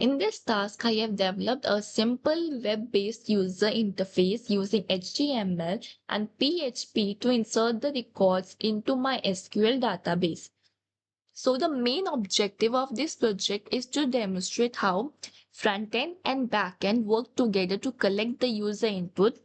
In this task, I have developed a simple web-based user interface using HTML and PHP to insert the records into my SQL database. So the main objective of this project is to demonstrate how front-end and back-end work together to collect the user input,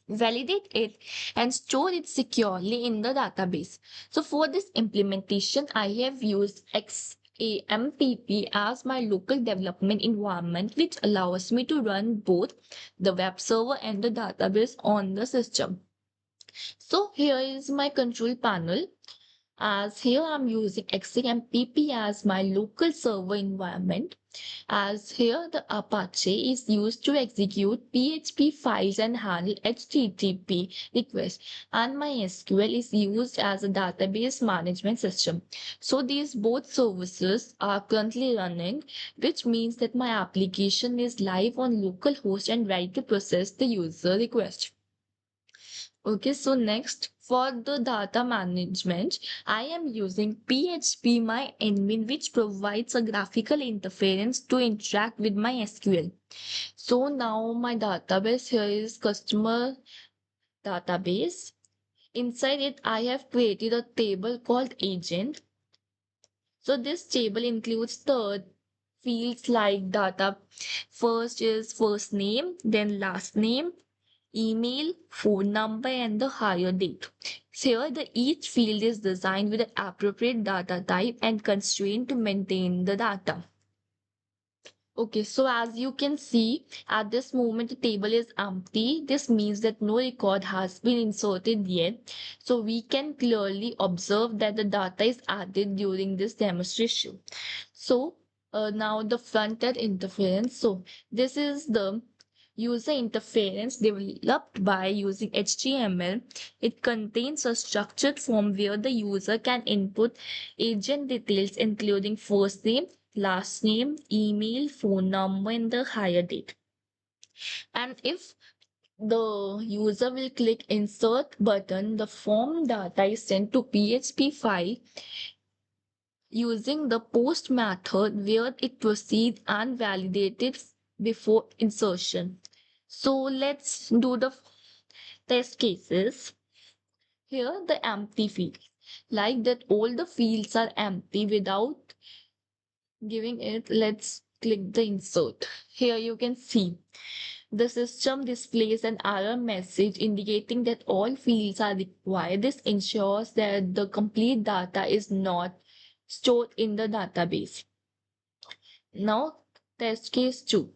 validate it, and store it securely in the database. So for this implementation, I have used XAMPP as my local development environment, which allows me to run both the web server and the database on the system. So here is my control panel. As here I'm using XAMPP as my local server environment. As here the Apache is used to execute PHP files and handle HTTP requests, and my SQL is used as a database management system. So these both services are currently running, which means that my application is live on localhost and ready to process the user request. Okay, so next for the data management, I am using PHP My admin, which provides a graphical interface to interact with my SQL. So now my database here is customer database. Inside it, I have created a table called agent. So this table includes the fields like data. First is first name, then last name, email, phone number, and the hire date. So here, each field is designed with an appropriate data type and constraint to maintain the data. Okay, so as you can see, at this moment the table is empty. This means that no record has been inserted yet. So we can clearly observe that the data is added during this demonstration. So now the front-end interference. So this is the user interference developed by using HTML. It contains a structured form where the user can input agent details including first name, last name, email, phone number, and the hire date. And if the user will click insert button, the form data is sent to PHP file using the post method where it proceeds and validated before insertion. So let's do the test cases. Here the empty fields, like that all the fields are empty without giving it. Let's click the insert. Here you can see the system displays an error message indicating that all fields are required. This ensures that the complete data is not stored in the database. Now test case 2.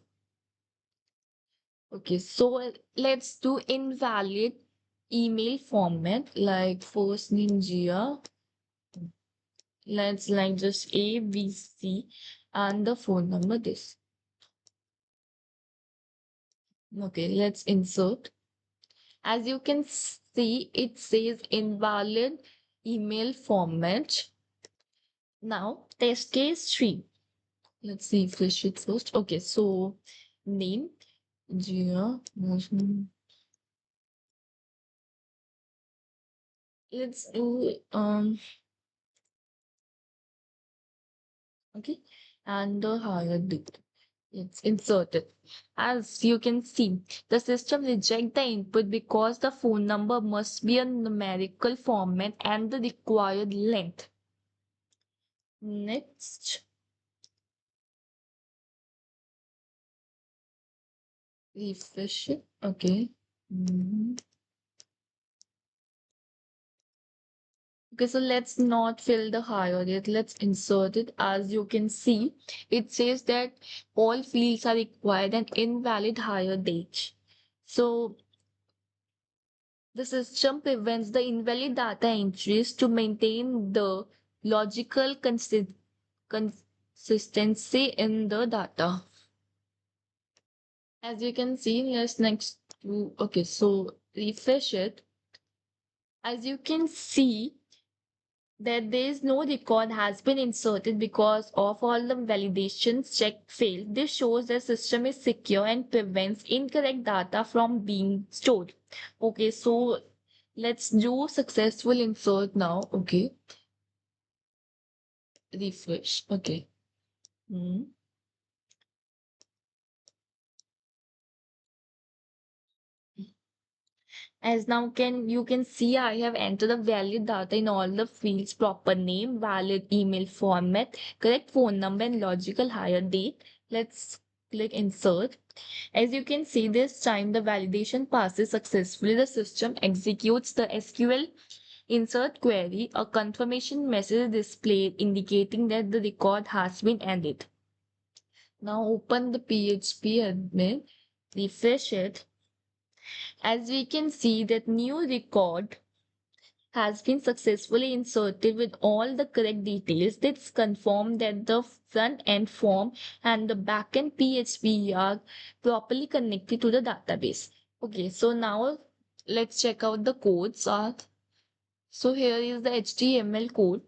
Okay, so let's do invalid email format like first name Gia. Let's like just A, B, C, and the phone number this. Okay, let's insert. As you can see, it says invalid email format. Now, test case 3. Let's see if this shit first. Okay, so name, Gia. Let's do okay, and the higher date. It's inserted. As you can see, the system rejects the input because the phone number must be a numerical format and the required length. Next, refresh it. Okay. Mhm. Okay, so let's not fill the higher date. Let's insert it. As you can see, it says that all fields are required and invalid higher date. So the system prevents the invalid data entries to maintain the logical consistency in the data. As you can see, let's next to, okay, so refresh it. As you can see that there is no record has been inserted because of all the validations check failed. This shows the system is secure and prevents incorrect data from being stored. Okay, so let's do successful insert now. Okay, refresh. Okay. Hmm. As now you can see I have entered the valid data in all the fields: proper name, valid email format, correct phone number, and logical hire date. Let's click insert. As you can see, this time the validation passes successfully. The system executes the SQL insert query. A confirmation message is displayed indicating that the record has been added. Now open the PHP admin, refresh it. As we can see that new record has been successfully inserted with all the correct details. Let's confirm that the front end form and the backend PHP are properly connected to the database. Okay, so now let's check out the codes. So here is the HTML code.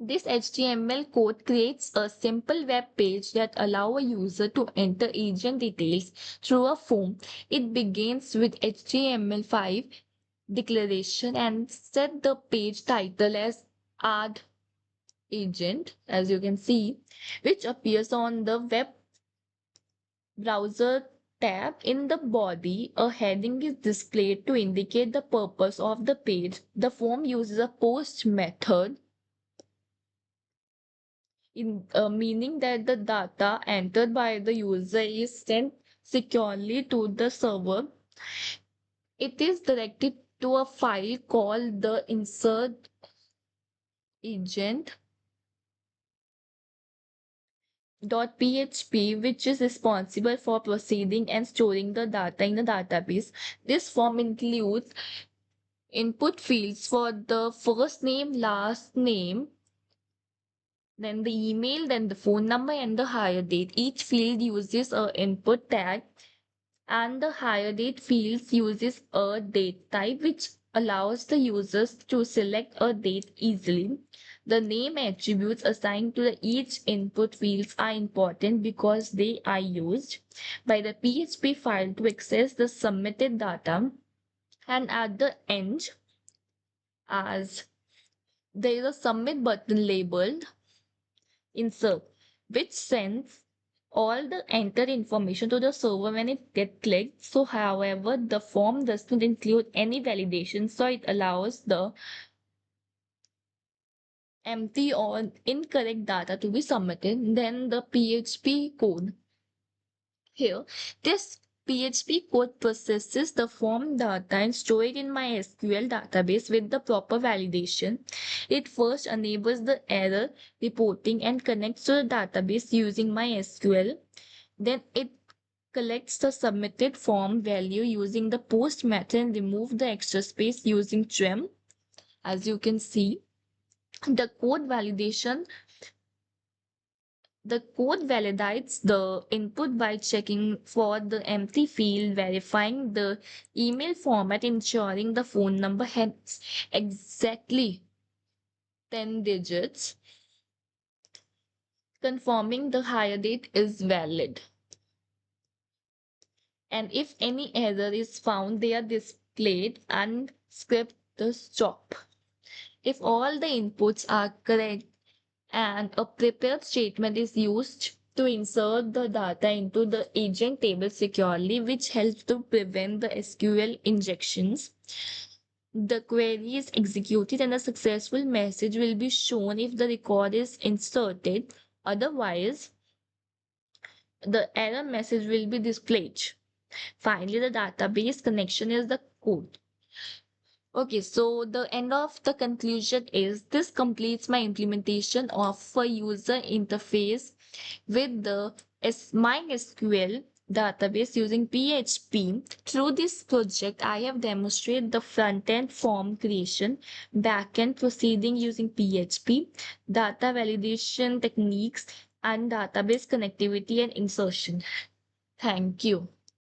This HTML code creates a simple web page that allows a user to enter agent details through a form. It begins with HTML5 declaration and set the page title as add agent, as you can see, which appears on the web browser tab. In the body, a heading is displayed to indicate the purpose of the page. The form uses a post method, meaning that the data entered by the user is sent securely to the server. It is directed to a file called the insert agent .php, which is responsible for processing and storing the data in the database. This form includes input fields for the first name, last name, then the email, then the phone number, and the hire date. Each field uses a input tag, and the hire date field uses a date type, which allows the users to select a date easily. The name attributes assigned to each input fields are important because they are used by the PHP file to access the submitted data. And at the end, as there is a submit button labeled insert, which sends all the entered information to the server when it gets clicked. So however, the form does not include any validation, so it allows the empty or incorrect data to be submitted. Then the PHP code. Here, this PHP code processes the form data and store it in my SQL database with the proper validation. It first enables the error reporting and connects to the database using my SQL. Then it collects the submitted form value using the post method and remove the extra space using trim. As you can see, the code validation the code validates the input by checking for the empty field, verifying the email format, ensuring the phone number has exactly 10 digits, confirming the hire date is valid. And if any error is found, they are displayed and script the stop. If all the inputs are correct, and a prepared statement is used to insert the data into the agent table securely, which helps to prevent the SQL injections. The query is executed and a successful message will be shown if the record is inserted. Otherwise, the error message will be displayed. Finally, the database connection is the code. Okay, so the end of the conclusion is this completes my implementation of a user interface with the MySQL database using PHP. Through this project, I have demonstrated the front-end form creation, back-end proceeding using PHP, data validation techniques, and database connectivity and insertion. Thank you.